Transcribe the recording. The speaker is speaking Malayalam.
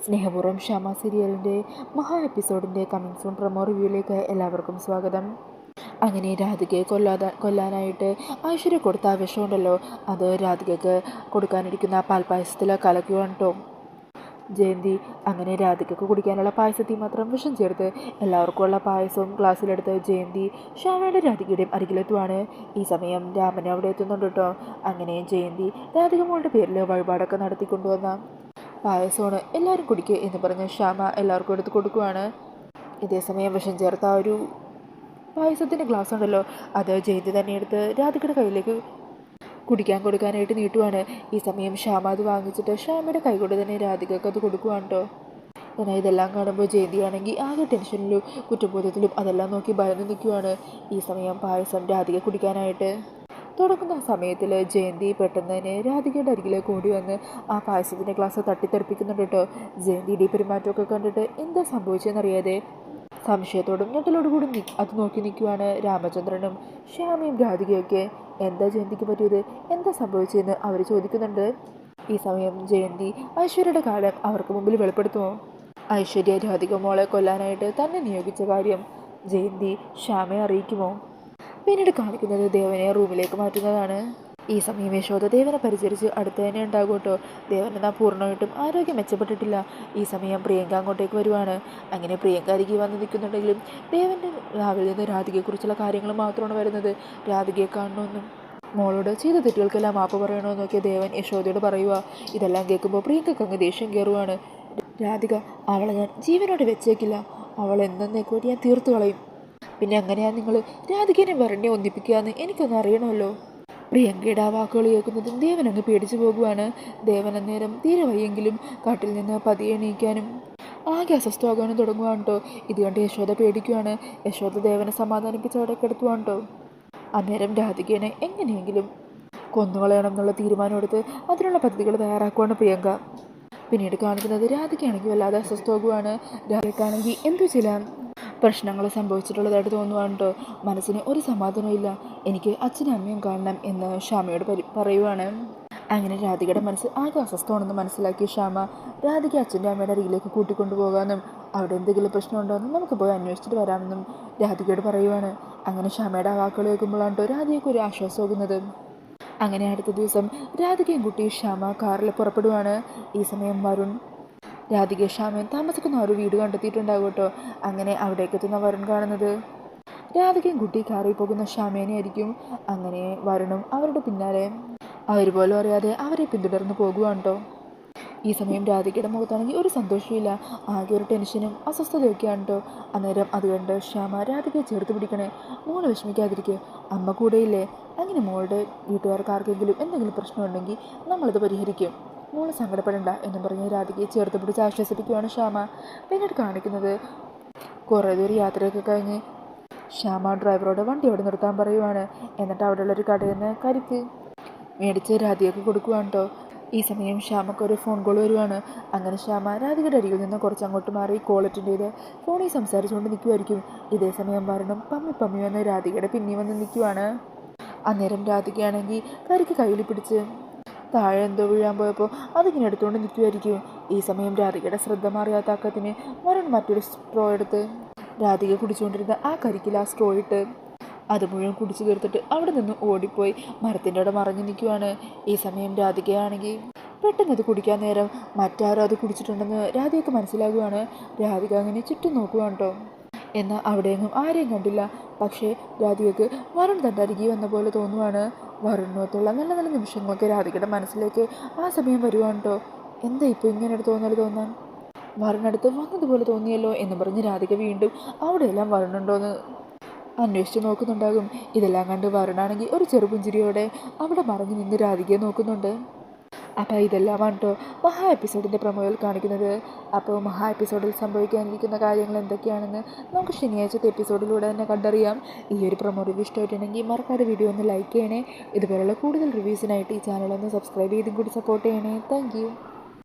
സ്നേഹപൂർവ്വം ക്ഷമ സീരിയലിൻ്റെ മഹാ എപ്പിസോഡിൻ്റെ കമ്മിങ് സൂൺ പ്രൊമോ റിവ്യൂയിലേക്ക് എല്ലാവർക്കും സ്വാഗതം. അങ്ങനെ രാധികയെ കൊല്ലാനായിട്ട് ഐശ്വര്യ കൊടുത്ത ആ വിഷമുണ്ടല്ലോ, അത് രാധികയ്ക്ക് കൊടുക്കാനിരിക്കുന്ന പാൽപ്പായസത്തിൽ കലക്കുകയാണ് കേട്ടോ ജയന്തി. അങ്ങനെ രാധികയ്ക്ക് കുടിക്കാനുള്ള പായസത്തിൽ മാത്രം വിഷം ചേർത്ത് എല്ലാവർക്കും ഉള്ള പായസവും ഗ്ലാസ്സിലെടുത്ത് ജയന്തി ശ്യാമയുടെ രാധികയുടെയും അരികിലെത്തുവാണ്. ഈ സമയം രാമൻ അവിടെ എത്തുന്നുണ്ട് കേട്ടോ. അങ്ങനെ ജയന്തി രാധിക മോളുടെ പേരിൽ വഴിപാടൊക്കെ നടത്തിക്കൊണ്ടുവന്ന പായസമാണ് എല്ലാവരും കുടിക്കുക എന്ന് പറഞ്ഞ് ശ്യാമ എല്ലാവർക്കും എടുത്ത് കൊടുക്കുവാണ്. ഇതേസമയം വിഷം ചേർത്ത ആ ഒരു പായസത്തിൻ്റെ ഗ്ലാസ് ഉണ്ടല്ലോ, അത് ജയന്തി തന്നെ എടുത്ത് രാധികയുടെ കയ്യിലേക്ക് കുടിക്കാൻ കൊടുക്കാനായിട്ട് നീട്ടുവാണ്. ഈ സമയം ശ്യാമ അത് വാങ്ങിച്ചിട്ട് ശ്യാമയുടെ കൈകൊണ്ട് തന്നെ രാധികൾക്ക് അത് കൊടുക്കുവാണ് കേട്ടോ. എന്നാൽ ഇതെല്ലാം കാണുമ്പോൾ ജയന്തിയാണെങ്കിൽ ആകെ ടെൻഷനിലും കുറ്റബോധത്തിലും അതെല്ലാം നോക്കി ഭയന്ന് നിൽക്കുവാണ്. ഈ സമയം പായസം രാധിക കുടിക്കാനായിട്ട് തുടങ്ങുന്ന സമയത്തിൽ ജയന്തി പെട്ടെന്ന് തന്നെ രാധികയുടെ അരികിലേക്ക് ഓടി വന്ന് ആ പായസത്തിൻ്റെ ഗ്ലാസ് തട്ടിത്തെറിപ്പിക്കുന്നുണ്ട് കേട്ടോ. ജയന്തിയുടെ പെരുമാറ്റമൊക്കെ കണ്ടിട്ട് എന്താ സംഭവിച്ചതെന്നറിയാതെ സംശയത്തോടും ഞെട്ടലോടും കൂടി അത് നോക്കി നിൽക്കുവാണ് രാമചന്ദ്രനും ശ്യാമയും രാധികയൊക്കെ. എന്താ ജയന്തിക്ക് പറ്റിയത്, എന്താ സംഭവിച്ചതെന്ന് അവർ ചോദിക്കുന്നുണ്ട്. ഈ സമയം ജയന്തി ഐശ്വര്യയുടെ കാലം അവർക്ക് മുമ്പിൽ വെളിപ്പെടുത്തുമോ? ഐശ്വര്യ രാധിക മോളെ കൊല്ലാനായിട്ട് തന്നെ നിയോഗിച്ച കാര്യം ജയന്തി ശ്യാമയെ അറിയിക്കുമോ? പിന്നീട് കാണിക്കുന്നത് ദേവനെ റൂമിലേക്ക് മാറ്റുന്നതാണ്. ഈ സമയം യശോദ ദേവനെ പരിചരിച്ച് അടുത്ത് തന്നെ ഉണ്ടാകും കേട്ടോ. ദേവൻ എന്നാൽ പൂർണ്ണമായിട്ടും ആരോഗ്യം മെച്ചപ്പെട്ടിട്ടില്ല. ഈ സമയം പ്രിയങ്ക അങ്ങോട്ടേക്ക് വരുവാണ്. അങ്ങനെ പ്രിയങ്ക അരികെ വന്ന് നിൽക്കുന്നുണ്ടെങ്കിലും ദേവൻ്റെ രാവിലെ നിന്ന് രാധികയെക്കുറിച്ചുള്ള കാര്യങ്ങൾ മാത്രമാണ് വരുന്നത്. രാധികയെ കാണണമെന്നും മോളോട് ചെയ്ത തെറ്റുകൾക്കെല്ലാം മാപ്പ് പറയണമെന്നൊക്കെ ദേവൻ യശോദയോട് പറയുക. ഇതെല്ലാം കേൾക്കുമ്പോൾ പ്രിയങ്കക്ക് അങ്ങ് ദേഷ്യം കയറുവാണ്. രാധിക, അവളെ ഞാൻ ജീവനോട് വെച്ചേക്കില്ല, അവൾ എന്നേക്കോട്ട് ഞാൻ തീർത്തു കളയും. പിന്നെ അങ്ങനെയാണ് നിങ്ങൾ രാധികനെ വരണ്യെ ഒന്നിപ്പിക്കുക എന്ന് എനിക്കൊന്നും അറിയണമല്ലോ. പ്രിയങ്കയുടെ ആ വാക്കുകൾ കേൾക്കുന്നതും ദേവൻ അങ്ങ് പേടിച്ചു പോകുവാണ്. ദേവൻ അന്നേരം തീരെ വയ്യെങ്കിലും കാട്ടിൽ നിന്ന് പതിയെ എണീക്കാനും ആകെ അസ്വസ്ഥമാകാനും തുടങ്ങുവാണ് കേട്ടോ. ഇത് കണ്ട് യശോദ പേടിക്കുവാണ്. യശോദ ദേവനെ സമാധാനിപ്പിച്ച് അവിടെ കിടത്തുവാണ് കേട്ടോ. അന്നേരം രാധികനെ എങ്ങനെയെങ്കിലും കൊന്നുകളയണം എന്നുള്ള തീരുമാനം എടുത്ത് അതിനുള്ള പദ്ധതികൾ തയ്യാറാക്കുവാണ് പ്രിയങ്ക. പിന്നീട് കാണിക്കുന്നത് രാധികയാണെങ്കിൽ വല്ലാതെ അസ്വസ്ഥമാകുവാണ്. രാധികയാണെങ്കിൽ എന്തു ചില പ്രശ്നങ്ങൾ സംഭവിച്ചിട്ടുള്ളതായിട്ട് തോന്നുവാണ് കേട്ടോ. മനസ്സിന് ഒരു സമാധാനമില്ല, എനിക്ക് അച്ഛനും അമ്മയും കാണണം എന്ന് ശ്യാമയോട് പറയുവാണ്. അങ്ങനെ രാധികയുടെ മനസ്സ് ആകെ അസ്വസ്ഥമാണെന്ന് മനസ്സിലാക്കിയ ശ്യാമ രാധിക അച്ഛൻ്റെ അമ്മയുടെ അരികിലേക്ക് കൂട്ടിക്കൊണ്ടുപോകാമെന്നും അവിടെ എന്തെങ്കിലും പ്രശ്നമുണ്ടോയെന്നും നമുക്ക് പോയി അന്വേഷിച്ചിട്ട് വരാമെന്നും രാധികയോട് പറയുവാണ്. അങ്ങനെ ശ്യാമയുടെ ആ വാക്കുകൾ കേൾക്കുമ്പോഴാണ് കേട്ടോ രാധികയ്ക്ക് ഒരു ആശ്വാസമാകുന്നത്. അങ്ങനെ അടുത്ത ദിവസം രാധികയും കുട്ടി ശ്യാമ കാറിൽ പുറപ്പെടുവാണ്. ഈ സമയം വരുൺ രാധിക ശ്യാമയും താമസിക്കുന്ന ഒരു വീട് കണ്ടെത്തിയിട്ടുണ്ടാകും കേട്ടോ. അങ്ങനെ അവിടേക്ക് എത്തുന്ന വരുൺ കാണുന്നത് രാധികയും കുട്ടി കാറിൽ പോകുന്ന ശ്യാമേനെ ആയിരിക്കും. അങ്ങനെ വരുണും അവരുടെ പിന്നാലെ അവർ പോലും അറിയാതെ അവരെ പിന്തുടർന്ന് പോകുവാണ് കേട്ടോ. ഈ സമയം രാധികയുടെ മുഖത്താണെങ്കിൽ ഒരു സന്തോഷമില്ല, ആകെ ഒരു ടെൻഷനും അസ്വസ്ഥതയൊക്കെയാണ് കേട്ടോ. അന്നേരം അത് കണ്ട് ശ്യാമ രാധികയെ ചേർത്ത് പിടിക്കണേ, മോള് വിഷമിക്കാതിരിക്കുക, അമ്മ കൂടെയില്ലേ. അങ്ങനെ മോളുടെ വീട്ടുകാർക്ക് ആർക്കെങ്കിലും എന്തെങ്കിലും പ്രശ്നമുണ്ടെങ്കിൽ നമ്മളത് പരിഹരിക്കും, മോള് സങ്കടപ്പെടണ്ട എന്നും പറഞ്ഞ് രാധികയെ ചേർത്ത് പിടിച്ച് ആശ്വസിപ്പിക്കുകയാണ് ശ്യാമ. പിന്നീട് കാണിക്കുന്നത് കുറേ ദൂരം യാത്രയൊക്കെ കഴിഞ്ഞ് ശ്യാമ ഡ്രൈവറോട് വണ്ടി അവിടെ നിർത്താൻ പറയുവാണ്. എന്നിട്ട് അവിടെയുള്ളൊരു കടയിൽ നിന്ന് കരിക്ക് മേടിച്ച് രാധികയ്ക്ക് കൊടുക്കുവാണ് കേട്ടോ. ഈ സമയം ശ്യാമക്ക് ഒരു ഫോൺ കോൾ വരുവാണ്. അങ്ങനെ ശ്യാമ രാധികയുടെ അരികിൽ നിന്ന് കുറച്ചങ്ങോട്ട് മാറി കോൾ അറ്റൻഡ് ചെയ്ത് ഫോണിൽ സംസാരിച്ചുകൊണ്ട് നിൽക്കുമായിരിക്കും. ഇതേ സമയം വരണം പമ്മി വന്ന് രാധികയുടെ പിന്നി വന്ന് നിൽക്കുവാണ്. അന്നേരം രാധികയാണെങ്കിൽ കരിക്ക് കയ്യിൽ പിടിച്ച് താഴെ എന്തോ വീഴാൻ പോയപ്പോൾ അതിങ്ങനെ എടുത്തുകൊണ്ട് നിൽക്കുമായിരിക്കും. ഈ സമയം രാധികയുടെ ശ്രദ്ധ മാറിയാത്ത അക്കത്തിന് വരണം മറ്റൊരു സ്ട്രോ എടുത്ത് രാധിക കുടിച്ചുകൊണ്ടിരുന്ന ആ കരിക്കിൽ ആ സ്ട്രോ ഇട്ട് അത് മുഴുവൻ കുടിച്ചു തീർത്തിട്ട് അവിടെ നിന്ന് ഓടിപ്പോയി മരത്തിൻ്റെ അവിടെ മറഞ്ഞു നിൽക്കുവാണ്. ഈ സമയം രാധികയാണെങ്കിൽ പെട്ടെന്ന് അത് കുടിക്കാൻ നേരം മറ്റാരും അത് കുടിച്ചിട്ടുണ്ടെന്ന് രാധികയ്ക്ക് മനസ്സിലാകുവാണ്. രാധിക അങ്ങനെ ചുറ്റും നോക്കുവാണ് കേട്ടോ. എന്നാൽ അവിടെയെങ്ങും ആരെയും കണ്ടില്ല. പക്ഷേ രാധികയ്ക്ക് വരുൺ തൻ്റെ അരികെ വന്ന പോലെ തോന്നുവാണ്. വരുണിനൊത്തുള്ള നല്ല നല്ല നിമിഷങ്ങളൊക്കെ രാധികയുടെ മനസ്സിലേക്ക് ആ സമയം വരുവാണ് കേട്ടോ. എന്താ ഇപ്പോൾ ഇങ്ങനെ ഒരു തോന്നാൻ, വരുണടുത്ത് വന്നതുപോലെ തോന്നിയല്ലോ എന്ന് പറഞ്ഞ് രാധിക വീണ്ടും അവിടെയെല്ലാം വരുണുണ്ടോയെന്ന് അന്വേഷിച്ച് നോക്കുന്നുണ്ടാകും. ഇതെല്ലാം കണ്ട് വരുണാണെങ്കിൽ ഒരു ചെറുപുഞ്ചിരിയോടെ അവിടെ മറഞ്ഞു നിന്ന് രാധികയെ നോക്കുന്നുണ്ട്. അപ്പോൾ ഇതെല്ലാമാണ് കേട്ടോ മഹാ എപ്പിസോഡിൻ്റെ പ്രൊമോയിൽ കാണിക്കുന്നത്. അപ്പോൾ മഹാ എപ്പിസോഡിൽ സംഭവിക്കാനിരിക്കുന്ന കാര്യങ്ങൾ എന്തൊക്കെയാണെന്ന് നമുക്ക് ശനിയാഴ്ചത്തെ എപ്പിസോഡിലൂടെ തന്നെ കണ്ടറിയാം. ഈ ഒരു പ്രൊമോ റിവ്യൂ ഇഷ്ടമായിട്ടുണ്ടെങ്കിൽ മറക്കാതെ വീഡിയോ ഒന്ന് ലൈക്ക് ചെയ്യണേ. ഇതുപോലുള്ള കൂടുതൽ റിവ്യൂസിനായിട്ട് ഈ ചാനൽ ഒന്ന് സബ്സ്ക്രൈബ് ചെയ്തും കൂടി സപ്പോർട്ട് ചെയ്യണേ. താങ്ക്